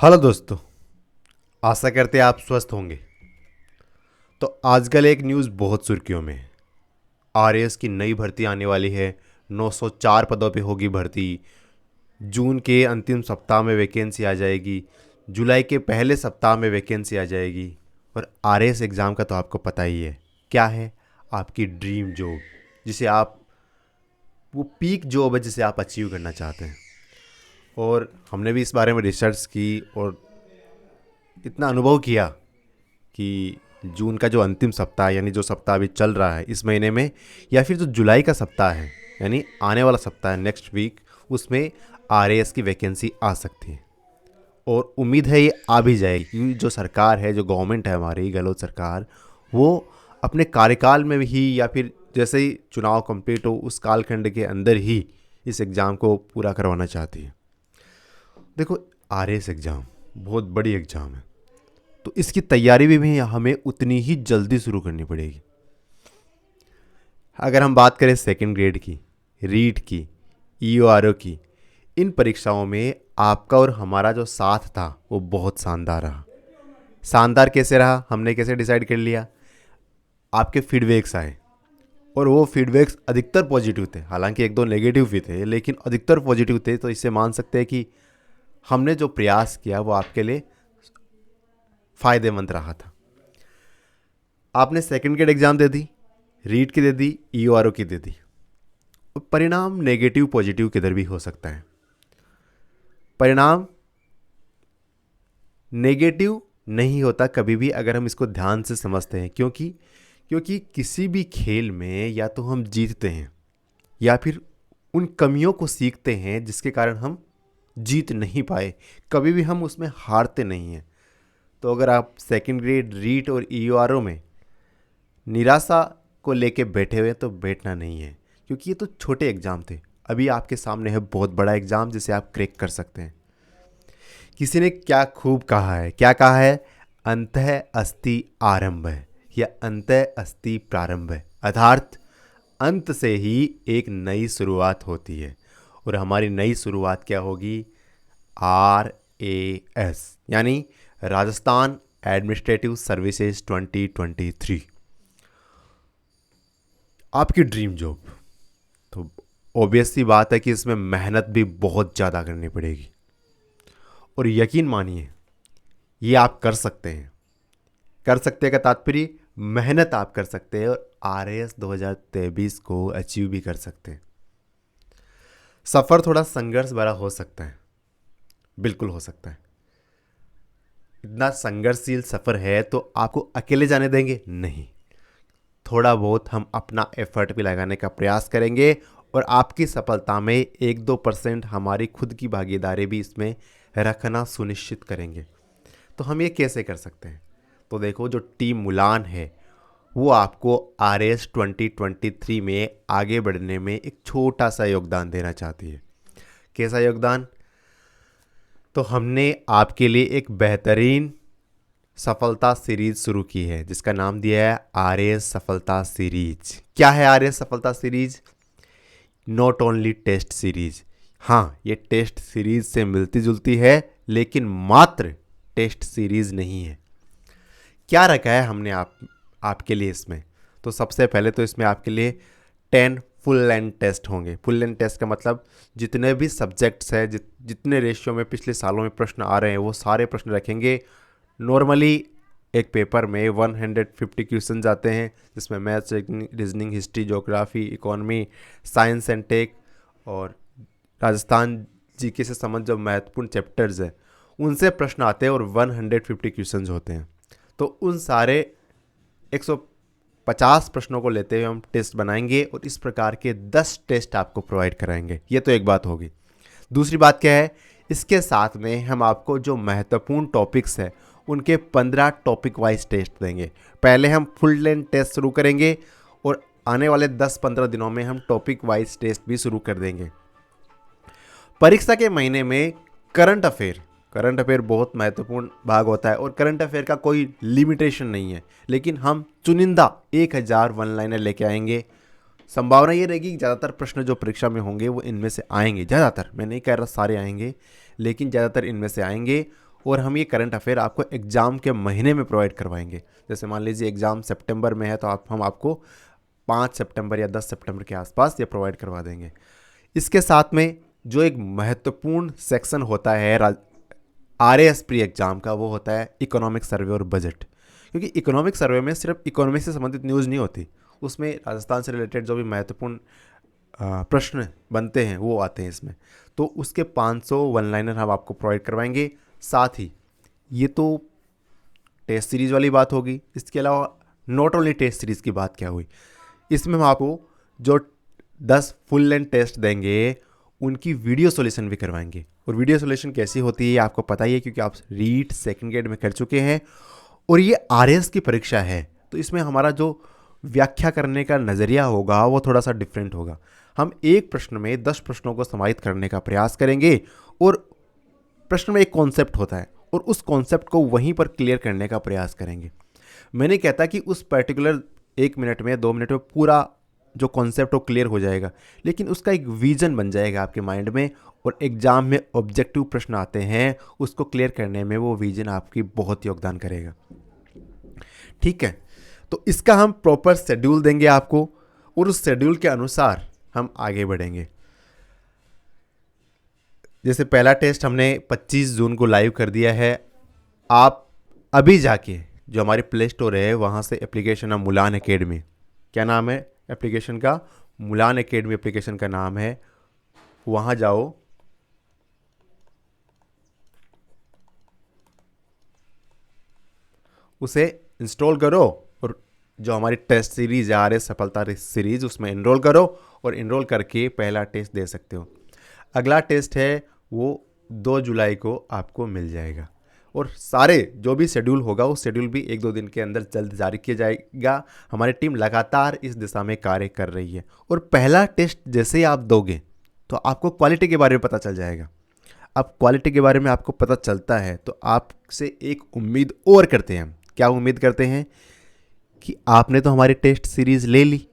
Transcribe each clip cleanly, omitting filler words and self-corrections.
Hello दोस्तों। आशा करते हैं आप स्वस्थ होंगे। तो आजकल एक न्यूज़ बहुत सुर्खियों में है। आरएएस की नई भर्ती आने वाली है। 904 पदों पे होगी भर्ती। जून के अंतिम सप्ताह में वैकेंसी आ जाएगी। जुलाई के पहले सप्ताह में वैकेंसी आ जाएगी। और आरएएस एग्ज़ाम का तो आपको पता ही है क्या है। आपकी ड्रीम जॉब, जिसे आप, वो पीक जॉब है जिसे आप अचीव करना चाहते हैं। और हमने भी इस बारे में रिसर्च की और इतना अनुभव किया कि जून का जो अंतिम सप्ताह यानी जो सप्ताह अभी चल रहा है इस महीने में, या फिर जो जुलाई का सप्ताह है यानी आने वाला सप्ताह है, नेक्स्ट वीक, उसमें आरएएस की वैकेंसी आ सकती है। और उम्मीद है ये आ भी जाएगी, क्योंकि जो सरकार है, जो गवर्नमेंट है हमारी गहलोत सरकार, वो अपने कार्यकाल में ही या फिर जैसे ही चुनाव कंप्लीट हो उस कालखंड के अंदर ही इस एग्ज़ाम को पूरा करवाना चाहती है। देखो, आरएएस एग्ज़ाम बहुत बड़ी एग्ज़ाम है, तो इसकी तैयारी भी हमें उतनी ही जल्दी शुरू करनी पड़ेगी। अगर हम बात करें सेकंड ग्रेड की, रीट की, ईओआरओ की, इन परीक्षाओं में आपका और हमारा जो साथ था वो बहुत शानदार रहा। शानदार कैसे रहा, हमने कैसे डिसाइड कर लिया? आपके फीडबैक्स आए और वो फीडबैक्स अधिकतर पॉजिटिव थे। हालांकि एक दो नेगेटिव भी थे, लेकिन अधिकतर पॉजिटिव थे। तो इससे मान सकते हैं कि हमने जो प्रयास किया वो आपके लिए फ़ायदेमंद रहा था। आपने सेकंड ग्रेड एग्ज़ाम दे दी, रीट की दे दी, ईओआरओ की दे दी। परिणाम नेगेटिव पॉजिटिव किधर भी हो सकता है। परिणाम नेगेटिव नहीं होता कभी भी अगर हम इसको ध्यान से समझते हैं। क्योंकि क्योंकि किसी भी खेल में या तो हम जीतते हैं या फिर उन कमियों को सीखते हैं जिसके कारण हम जीत नहीं पाए। कभी भी हम उसमें हारते नहीं हैं। तो अगर आप सेकंड ग्रेड, रीट और ईओआरओ में निराशा को लेके बैठे हुए तो बैठना नहीं है, क्योंकि ये तो छोटे एग्ज़ाम थे। अभी आपके सामने है बहुत बड़ा एग्ज़ाम जिसे आप क्रैक कर सकते हैं। किसी ने क्या खूब कहा है, क्या कहा है? अंतः अस्ति आरंभ है या अंतः अस्ति प्रारंभ है, अर्थात अंत से ही एक नई शुरुआत होती है। और हमारी नई शुरुआत क्या होगी? आरएएस यानी राजस्थान एडमिनिस्ट्रेटिव सर्विसेज 2023, आपकी ड्रीम जॉब। तो ऑब्वियस सी बात है कि इसमें मेहनत भी बहुत ज़्यादा करनी पड़ेगी। और यकीन मानिए, ये आप कर सकते हैं। कर सकते हैं का तात्पर्य मेहनत आप कर सकते हैं और आरएएस 2023 को अचीव भी कर सकते हैं। सफ़र थोड़ा संघर्ष भरा हो सकता है, बिल्कुल हो सकता है। इतना संघर्षशील सफ़र है तो आपको अकेले जाने देंगे? नहीं। थोड़ा बहुत हम अपना एफर्ट भी लगाने का प्रयास करेंगे और आपकी सफलता में 1-2% हमारी खुद की भागीदारी भी इसमें रखना सुनिश्चित करेंगे। तो हम ये कैसे कर सकते हैं? तो देखो, जो टीम मुलान है वो आपको आरएएस 2023 में आगे बढ़ने में एक छोटा सा योगदान देना चाहती है। कैसा योगदान? तो हमने आपके लिए एक बेहतरीन सफलता सीरीज शुरू की है जिसका नाम दिया है आरएएस सफलता सीरीज। क्या है आरएएस सफलता series? Not only test series. हाँ, ये टेस्ट सीरीज से मिलती जुलती है, लेकिन मात्र टेस्ट सीरीज नहीं है। क्या रखा है हमने आपके लिए इसमें? तो सबसे पहले तो इसमें आपके लिए 10 फुल लेंथ टेस्ट होंगे। फुल लेंथ टेस्ट का मतलब जितने भी सब्जेक्ट्स हैं, जितने रेशियो में पिछले सालों में प्रश्न आ रहे हैं वो सारे प्रश्न रखेंगे। नॉर्मली एक पेपर में 150 क्वेश्चन आते हैं, जिसमें maths, reasoning, history, geography, economy, science and tech और राजस्थान जीके से संबंधित जो महत्वपूर्ण चैप्टर्स हैं उनसे प्रश्न आते हैं और 150 क्वेश्चन होते हैं। तो उन सारे 150 प्रश्नों को लेते हुए हम टेस्ट बनाएंगे और इस प्रकार के 10 टेस्ट आपको प्रोवाइड कराएंगे। ये तो एक बात होगी। दूसरी बात क्या है? इसके साथ में हम आपको जो महत्वपूर्ण टॉपिक्स हैं उनके 15 टॉपिक वाइज टेस्ट देंगे। पहले हम फुल लेंथ टेस्ट शुरू करेंगे और आने वाले 10-15 दिनों में हम टॉपिक वाइज टेस्ट भी शुरू कर देंगे। परीक्षा के महीने में करंट अफेयर बहुत महत्वपूर्ण भाग होता है और करंट अफेयर का कोई लिमिटेशन नहीं है, लेकिन हम चुनिंदा 1000 वन लाइनर लेके आएंगे। संभावना ये रहेगी कि ज़्यादातर प्रश्न जो परीक्षा में होंगे वो इनमें से आएंगे। ज़्यादातर, मैं नहीं कह रहा सारे आएंगे, लेकिन ज़्यादातर इनमें से आएंगे। और हम ये करंट अफेयर आपको एग्ज़ाम के महीने में प्रोवाइड करवाएंगे। जैसे मान लीजिए एग्ज़ाम सितंबर में है तो हम आपको 5 सितंबर या 10 सितंबर के आसपास ये प्रोवाइड करवा देंगे। इसके साथ में जो एक महत्वपूर्ण सेक्शन होता है RAS प्री एग्ज़ाम का, वो होता है इकोनॉमिक सर्वे और बजट। क्योंकि इकोनॉमिक सर्वे में सिर्फ इकोनॉमिक से संबंधित न्यूज़ नहीं होती, उसमें राजस्थान से रिलेटेड जो भी महत्वपूर्ण प्रश्न बनते हैं वो आते हैं इसमें। तो उसके 500 वन लाइनर हम आपको प्रोवाइड करवाएंगे। साथ ही ये तो टेस्ट सीरीज़ वाली बात होगी, इसके अलावा नॉट ओनली टेस्ट सीरीज़ की बात क्या हुई, इसमें हम आपको जो 10 फुल लेंथ टेस्ट देंगे उनकी वीडियो सॉल्यूशन भी करवाएंगे। और वीडियो सॉल्यूशन कैसी होती है आपको पता ही है, क्योंकि आप रीट सेकंड ग्रेड में कर चुके हैं और ये RAS की परीक्षा है। तो इसमें हमारा जो व्याख्या करने का नज़रिया होगा वो थोड़ा सा डिफरेंट होगा। हम एक प्रश्न में 10 प्रश्नों को समाहित करने का प्रयास करेंगे और प्रश्न में एक कॉन्सेप्ट होता है और उस कॉन्सेप्ट को वहीं पर क्लियर करने का प्रयास करेंगे। मैं नहीं कहता कि उस पर्टिकुलर 1 मिनट में 2 मिनट में पूरा जो कॉन्सेप्ट वो क्लियर हो जाएगा, लेकिन उसका एक विजन बन जाएगा आपके माइंड में और एग्जाम में ऑब्जेक्टिव प्रश्न आते हैं उसको क्लियर करने में वो विजन आपकी बहुत योगदान करेगा। ठीक है, तो इसका हम प्रॉपर शेड्यूल देंगे आपको और उस शेड्यूल के अनुसार हम आगे बढ़ेंगे। जैसे पहला टेस्ट हमने 25 जून को लाइव कर दिया है। आप अभी जाके जो हमारे प्ले स्टोर है वहाँ से एप्लीकेशन है मुलान एकेडमी, क्या नाम है एप्लीकेशन का, मुलान एकेडमी एप्लीकेशन का नाम है, वहाँ जाओ, उसे इंस्टॉल करो और जो हमारी टेस्ट सीरीज है RAS सफलता सीरीज उसमें इनरोल करो और इनरोल करके पहला टेस्ट दे सकते हो। अगला टेस्ट है वो 2 जुलाई को आपको मिल जाएगा और सारे जो भी शेड्यूल होगा उस शेड्यूल भी 1-2 दिन के अंदर जल्द जारी किया जाएगा। हमारी टीम लगातार इस दिशा में कार्य कर रही है और पहला टेस्ट जैसे ही आप दोगे तो आपको क्वालिटी के बारे में पता चल जाएगा। अब क्वालिटी के बारे में आपको पता चलता है तो आपसे एक उम्मीद और करते हैं। क्या उम्मीद करते हैं कि आपने तो हमारी टेस्ट सीरीज़ ले ली,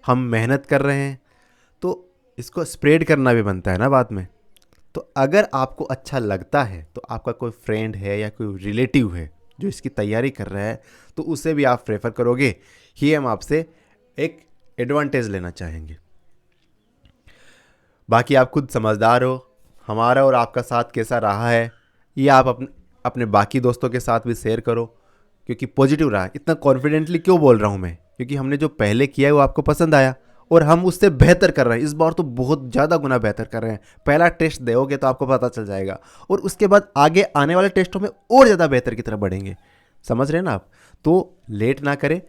हम मेहनत कर रहे हैं तो इसको स्प्रेड करना भी बनता है ना बाद में। तो अगर आपको अच्छा लगता है तो आपका कोई फ्रेंड है या कोई रिलेटिव है जो इसकी तैयारी कर रहा है तो उसे भी आप प्रेफर करोगे, ये हम आपसे एक एडवांटेज लेना चाहेंगे। बाकी आप खुद समझदार हो, हमारा और आपका साथ कैसा रहा है ये आप अपने बाकी दोस्तों के साथ भी शेयर करो, क्योंकि पॉजिटिव रहा। इतना कॉन्फिडेंटली क्यों बोल रहा हूँ मैं, क्योंकि हमने जो पहले किया है वो आपको पसंद आया और हम उससे बेहतर कर रहे हैं। इस बार तो बहुत ज़्यादा गुना बेहतर कर रहे हैं। पहला टेस्ट दोगे तो आपको पता चल जाएगा और उसके बाद आगे आने वाले टेस्टों में और ज़्यादा बेहतर की तरफ बढ़ेंगे। समझ रहे हैं ना आप? तो लेट ना करें,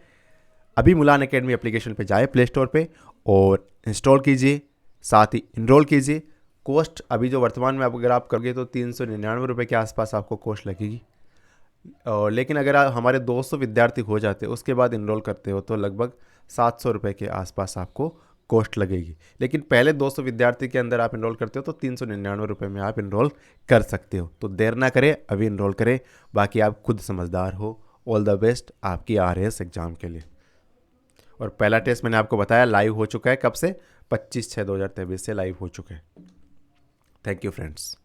अभी मुलान एकेडमी एप्लीकेशन पे जाए प्ले स्टोर पे और इंस्टॉल कीजिए, साथ ही इनरोल कीजिए। कॉस्ट अभी जो वर्तमान में अगर आप करोगे तो 399 रुपये के आसपास आपको कॉस्ट लगेगी। और लेकिन अगर आप हमारे 200 विद्यार्थी हो जाते उसके बाद इनरोल करते हो तो लगभग 700 रुपये के आसपास आपको कॉस्ट लगेगी। लेकिन पहले 200 विद्यार्थी के अंदर आप इनरोल करते हो तो 399 रुपये में आप इनरोल कर सकते हो। तो देर ना करें, अभी इनरोल करें। बाकी आप खुद समझदार हो। ऑल द बेस्ट आपकी RAS एग्ज़ाम के लिए। और पहला टेस्ट मैंने आपको बताया लाइव हो चुका है, कब से, 25/6/2023 से लाइव हो चुका है। Thank you friends.